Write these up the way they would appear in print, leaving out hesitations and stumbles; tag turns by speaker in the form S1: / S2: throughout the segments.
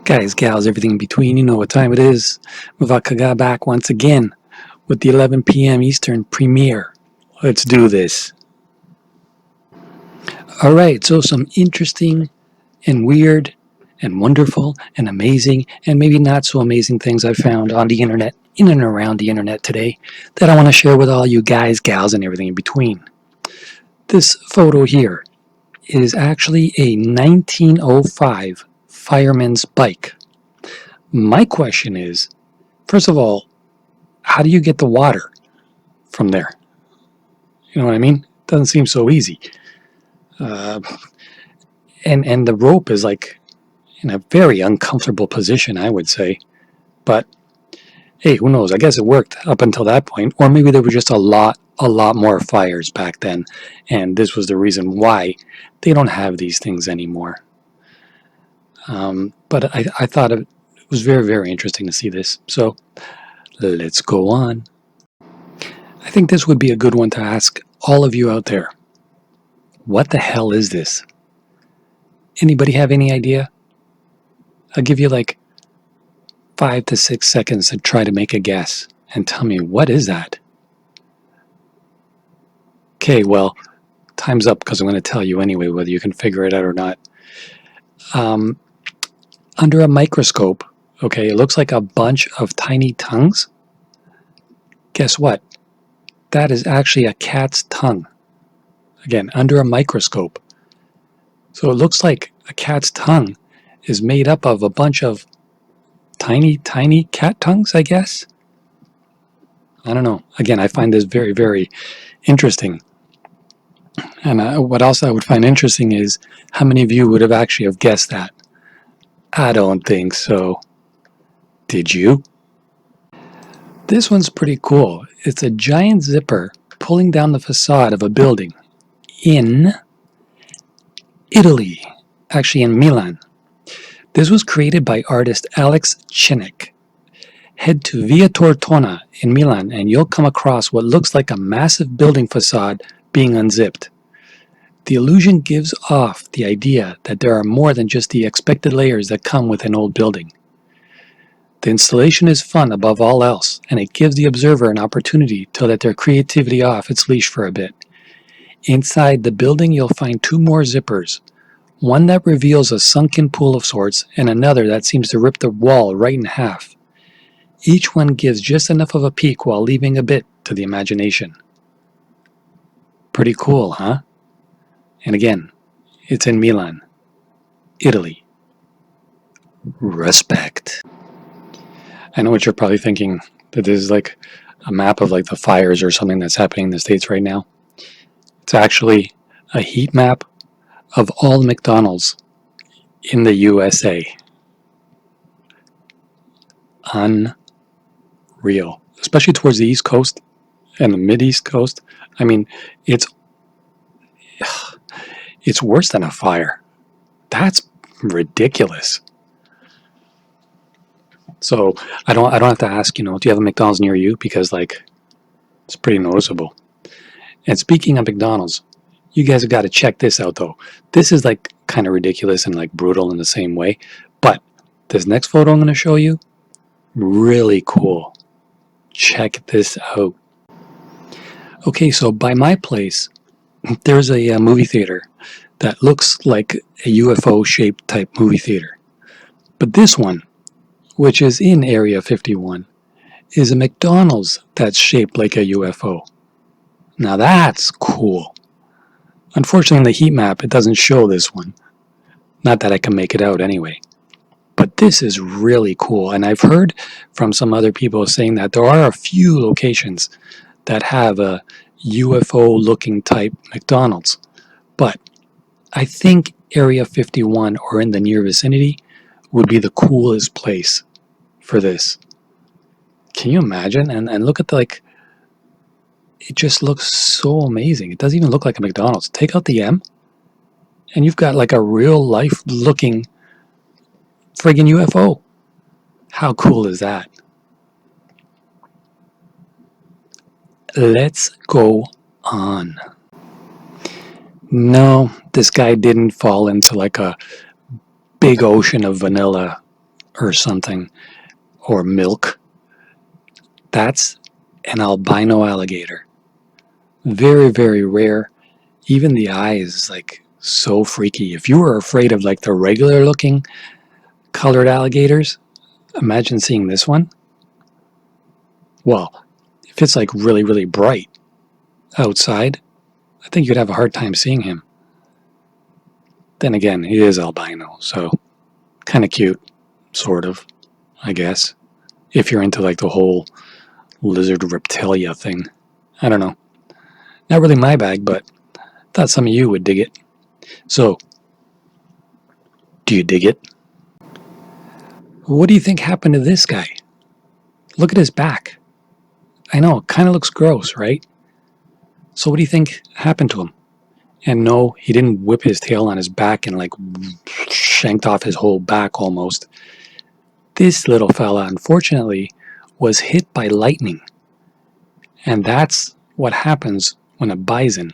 S1: Guys, gals, everything in between, you know what time it is. Mavakaga back once again with the 11 p.m. Eastern premiere. Let's do this. Alright, so some interesting and weird and wonderful and amazing and maybe not so amazing things I found on the internet, in and around the internet today, that I want to share with all you guys, gals, and everything in between. This photo here is actually a 1905 fireman's bike. My question is, first of all, how do you get the water from there? You know what I mean? Doesn't seem so easy. And the rope is like in a very uncomfortable position, I would say. But hey, who knows? I guess it worked up until that point, or maybe there were just a lot more fires back then, and this was the reason why they don't have these things anymore. But I thought it was very, very interesting to see this. So let's go on. I think this would be a good one to ask all of you out there. What the hell is this? Anybody have any idea? I'll give you like 5 to 6 seconds to try to make a guess and tell me, what is that? Okay, well, time's up because I'm going to tell you anyway whether you can figure it out or not. Under a microscope, okay, it looks like a bunch of tiny tongues. Guess what? That is actually a cat's tongue. Again, under a microscope. So it looks like a cat's tongue is made up of a bunch of tiny cat tongues, I guess. I don't know. Again, I find this very, very interesting. And what else I would find interesting is how many of you would have actually have guessed that. I don't think so. Did you? This one's pretty cool. It's a giant zipper pulling down the facade of a building in Italy, actually in Milan. This was created by artist Alex Chinek. Head to Via Tortona in Milan and you'll come across what looks like a massive building facade being unzipped. The illusion gives off the idea that there are more than just the expected layers that come with an old building. The installation is fun above all else, and it gives the observer an opportunity to let their creativity off its leash for a bit. Inside the building you'll find 2 more zippers, one that reveals a sunken pool of sorts and another that seems to rip the wall right in half. Each one gives just enough of a peek while leaving a bit to the imagination. Pretty cool, huh? And again, it's in Milan, Italy. Respect. I know what you're probably thinking, that this is like a map of like the fires or something that's happening in the States right now. It's actually a heat map of all McDonald's in the USA. Unreal. Especially towards the East Coast and the Mid-East Coast. I mean, it's worse than a fire. That's ridiculous. So I don't have to ask, do you have a McDonald's near you? Because like, it's pretty noticeable. And speaking of McDonald's, you guys have got to check this out though. This is like kind of ridiculous and like brutal in the same way. But this next photo I'm going to show you, really cool. Check this out. Okay, so by my place, there's a movie theater that looks like a UFO shaped type movie theater. But this one, which is in Area 51, is a McDonald's that's shaped like a UFO. Now that's cool. Unfortunately, in the heat map, it doesn't show this one. Not that I can make it out anyway. But this is really cool, and I've heard from some other people saying that there are a few locations that have a UFO-looking type McDonald's. But I think Area 51 or in the near vicinity would be the coolest place for this. Can you imagine? And look at the, like, it just looks so amazing. It doesn't even look like a McDonald's. Take out the M, and you've got like a real life looking friggin' UFO. How cool is that? Let's go on. No, this guy didn't fall into like a big ocean of vanilla or something, or milk. That's an albino alligator. Very, very rare. Even the eyes is like so freaky. If you were afraid of like the regular looking colored alligators, imagine seeing this one. Well, if it's like really, really bright outside, I think you'd have a hard time seeing him. Then again, he is albino, so kind of cute, sort of, I guess. If you're into like the whole lizard reptilia thing. I don't know. Not really my bag, but thought some of you would dig it. So, do you dig it? What do you think happened to this guy? Look at his back. I know, it kind of looks gross, right? So what do you think happened to him? And no, he didn't whip his tail on his back and like shanked off his whole back almost. This little fella, unfortunately, was hit by lightning. And that's what happens when a bison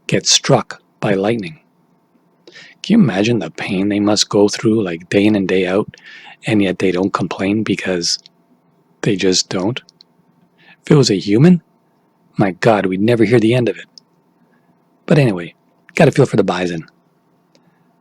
S1: gets struck by lightning. Can you imagine the pain they must go through like day in and day out, and yet they don't complain because they just don't? If it was a human, my God, we'd never hear the end of it. But anyway, got to feel for the bison.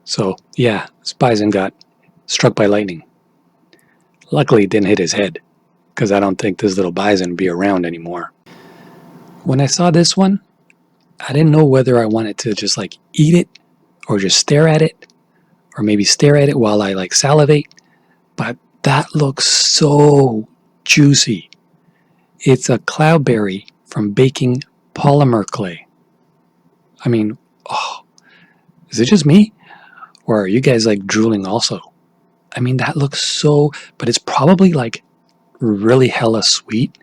S1: So yeah, this bison got struck by lightning. Luckily it didn't hit his head, because I don't think this little bison would be around anymore. When I saw this one, I didn't know whether I wanted to just like eat it or just stare at it, or maybe stare at it while I like salivate, but that looks so juicy. It's a cloudberry from baking polymerclay. I mean, oh, is it just me? Or are you guys like drooling also? I mean, that looks so, but it's probably like really hella sweet.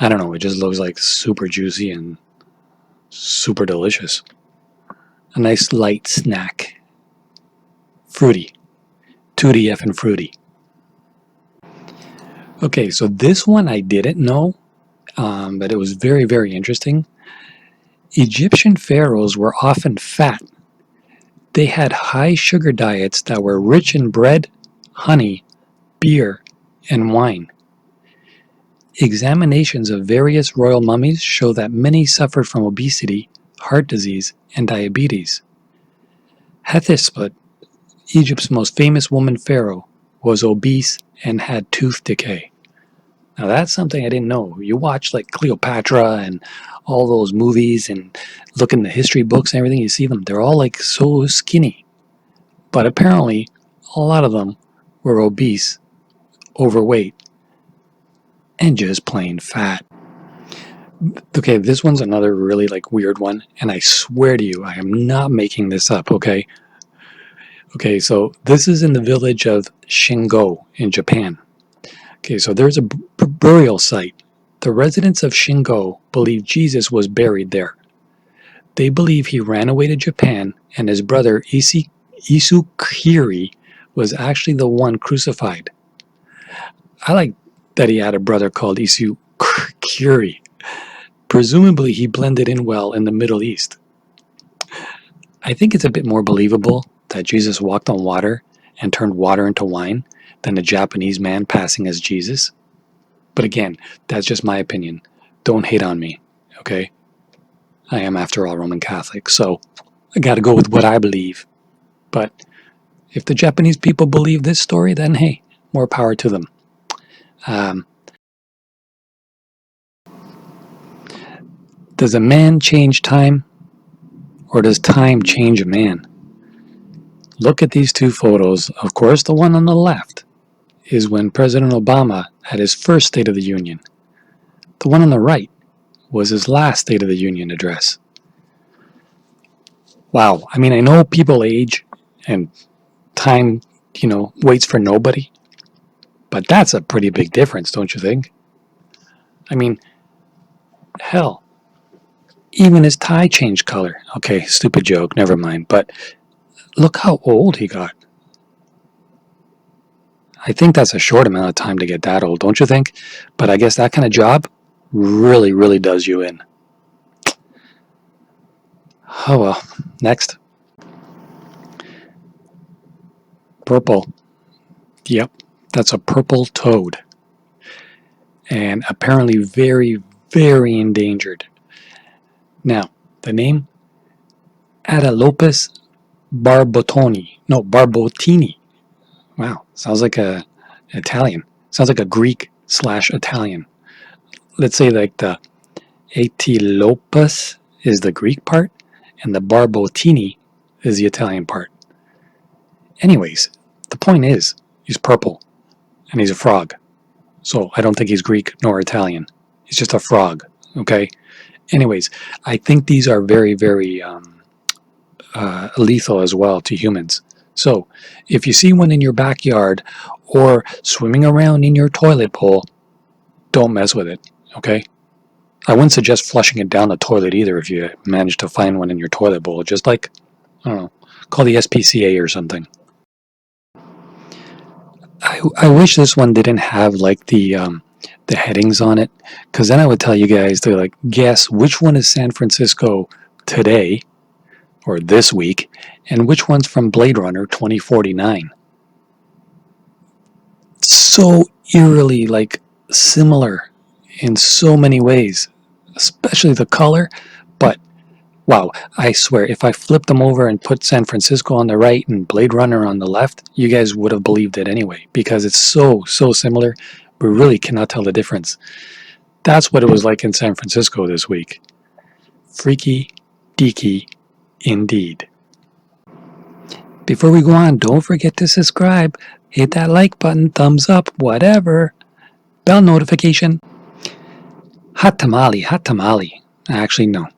S1: I don't know, it just looks like super juicy and super delicious. A nice light snack. Fruity. Tutti effing fruity. Okay, so this one I didn't know, but it was very, very interesting. Egyptian pharaohs were often fat. They had high sugar diets that were rich in bread, honey, beer, and wine. Examinations of various royal mummies show that many suffered from obesity, heart disease, and diabetes. Hatshepsut, Egypt's most famous woman pharaoh, was obese and had tooth decay. Now that's something I didn't know. You watch like Cleopatra and all those movies and look in the history books and everything, you see them, they're all like so skinny. But apparently a lot of them were obese, overweight, and just plain fat. Okay, this one's another really like weird one, and I swear to you, I am not making this up, okay? Okay, so this is in the village of Shingo in Japan. Okay, so there's a burial site. The residents of Shingo believe Jesus was buried there. They believe he ran away to Japan, and his brother Isukiri was actually the one crucified. I like that he had a brother called Isukiri. Presumably he blended in well in the Middle East. I think it's a bit more believable that Jesus walked on water and turned water into wine than a Japanese man passing as Jesus. But again, that's just my opinion. Don't hate on me, okay? I am, after all, Roman Catholic, so I gotta go with what I believe. But if the Japanese people believe this story, then hey, more power to them. Does a man change time, or does time change a man? Look at these two photos. Of course, the one on the left is when President Obama had his first State of the Union. The one on the right was his last State of the Union address. Wow, I mean, I know people age and time, waits for nobody, but that's a pretty big difference, don't you think? I mean, hell, even his tie changed color. Okay, stupid joke, never mind, but look how old he got. I think that's a short amount of time to get that old, don't you think? But I guess that kind of job really, really does you in. Oh well, next. Purple. Yep, that's a purple toad. And apparently very, very endangered. Now, the name? Atelopus Barbotini. Wow, sounds like a Italian. Sounds like a Greek / Italian. Let's say like the Atelopus is the Greek part, and the Barbotini is the Italian part. Anyways, the point is, he's purple, and he's a frog. So I don't think he's Greek nor Italian. He's just a frog, okay? Anyways, I think these are very, very lethal as well to humans. So if you see one in your backyard or swimming around in your toilet bowl, don't mess with it, okay? I wouldn't suggest flushing it down the toilet either if you manage to find one in your toilet bowl. Just like, I don't know, call the SPCA or something. I wish this one didn't have like the headings on it, because then I would tell you guys to like guess which one is San Francisco today or this week and which one's from Blade Runner 2049. So eerily like similar in so many ways, especially the color. But wow, I swear, if I flipped them over and put San Francisco on the right and Blade Runner on the left, you guys would have believed it anyway, because it's so similar, we really cannot tell the difference. That's what it was like in San Francisco this week. Freaky deaky indeed. Before we go on, don't forget to subscribe, hit that like button, thumbs up, whatever, bell notification. Hot tamale. Actually, no.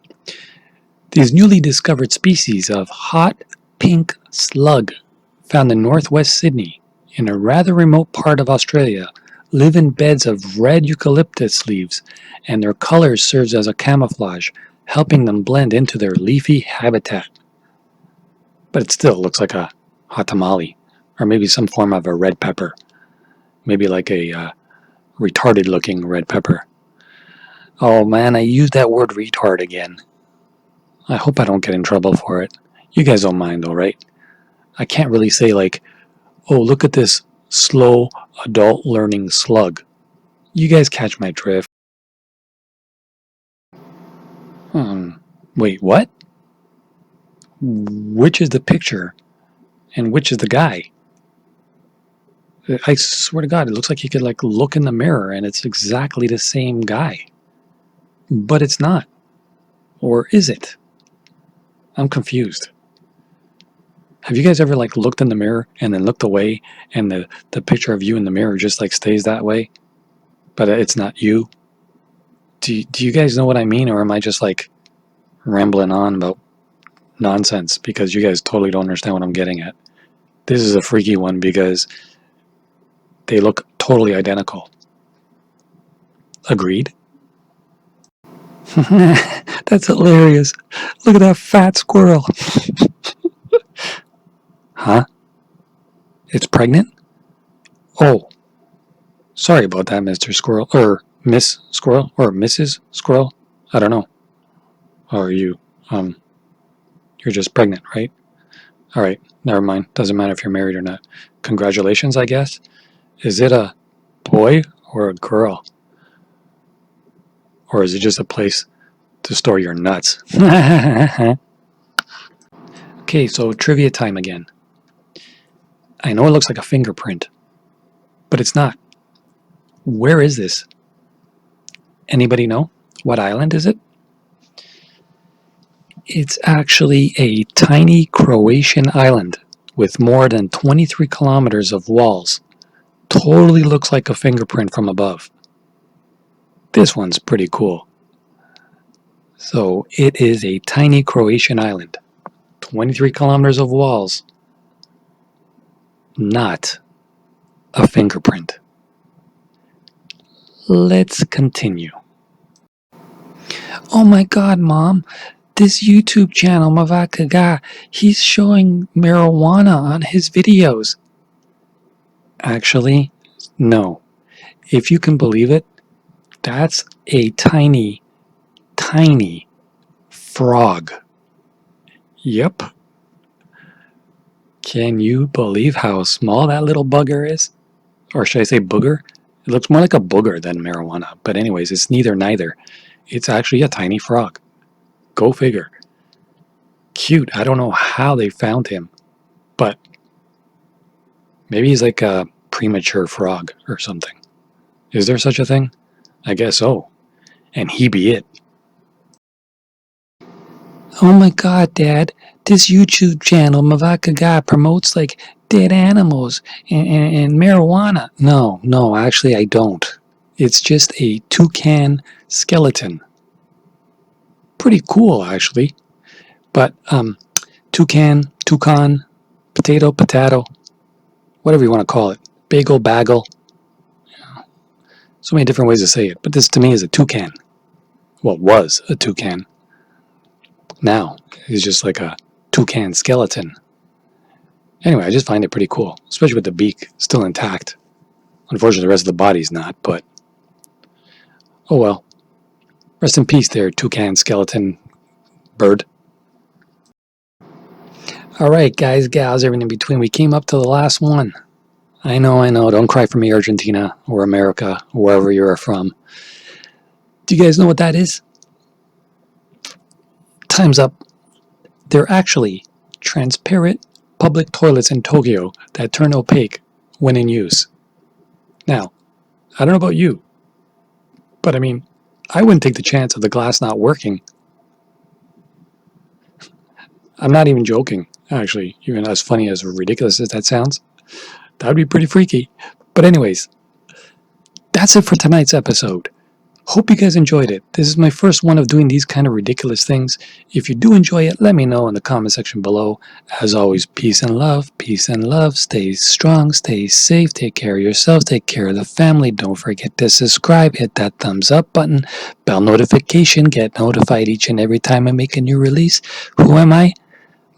S1: These newly discovered species of hot pink slug, found in northwest Sydney, in a rather remote part of Australia, live in beds of red eucalyptus leaves, and their color serves as a camouflage, helping them blend into their leafy habitat. But it still looks like a hot tamale, or maybe some form of a red pepper. Maybe like a retarded-looking red pepper. Oh man, I used that word retard again. I hope I don't get in trouble for it. You guys don't mind though, right? I can't really say like, oh, look at this slow adult learning slug. You guys catch my drift. Wait, what? Which is the picture and which is the guy? I swear to God, it looks like you could like look in the mirror and it's exactly the same guy. But it's not. Or is it? I'm confused. Have you guys ever like looked in the mirror and then looked away and the picture of you in the mirror just like stays that way? But it's not you? Do you guys know what I mean, or am I just like rambling on about nonsense because you guys totally don't understand what I'm getting at? This is a freaky one because they look totally identical. Agreed? That's hilarious. Look at that fat squirrel. Huh? It's pregnant? Oh. Sorry about that, Mr. Squirrel. Or Miss Squirrel? Or Mrs. Squirrel? I don't know. Or you, you're just pregnant, right? Alright, never mind. Doesn't matter if you're married or not. Congratulations, I guess. Is it a boy or a girl? Or is it just a place to store your nuts? Okay, so trivia time again. I know it looks like a fingerprint, but it's not. Where is this? Anybody know? What island is it? It's actually a tiny Croatian island with more than 23 kilometers of walls. Totally looks like a fingerprint from above. This one's pretty cool. So it is a tiny Croatian island. 23 kilometers of walls. Not a fingerprint. Let's continue. Oh my God, Mom. This YouTube channel, Mavakaga, he's showing marijuana on his videos. Actually, no. If you can believe it, that's a tiny frog. Yep. Can you believe how small that little bugger is? or should I say booger? It looks more like a booger than marijuana, but anyways, it's neither. It's actually a tiny frog. Go figure. Cute. I don't know how they found him, but maybe he's like a premature frog or something. Is there such a thing? I guess so. And he be it. Oh my god, Dad. This YouTube channel, Mavaka Guy, promotes like dead animals and marijuana. No, actually I don't. It's just a toucan skeleton. Pretty cool, actually. But, toucan, potato, whatever you want to call it. Bagel. So many different ways to say it. But this to me is a toucan. Well, it was a toucan. Now, it's just like a toucan skeleton. Anyway, I just find it pretty cool, especially with the beak still intact. Unfortunately, the rest of the body's not, but oh well. Rest in peace there, toucan skeleton bird. Alright, guys, gals, everything in between. We came up to the last one. I know. Don't cry for me, Argentina, or America, or wherever you're from. Do you guys know what that is? Time's up. They're actually transparent public toilets in Tokyo that turn opaque when in use. Now, I don't know about you, but I mean, I wouldn't take the chance of the glass not working. I'm not even joking, actually, even as funny as ridiculous as that sounds. That would be pretty freaky. But anyways, that's it for tonight's episode. Hope you guys enjoyed it. This is my first one of doing these kind of ridiculous things. If you do enjoy it, let me know in the comment section below. As always, peace and love. Stay strong, stay safe, take care of yourselves, take care of the family. Don't forget to subscribe, hit that thumbs up button, bell notification, get notified each and every time I make a new release. Who am I?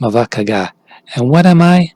S1: Mavakaga. And what am I?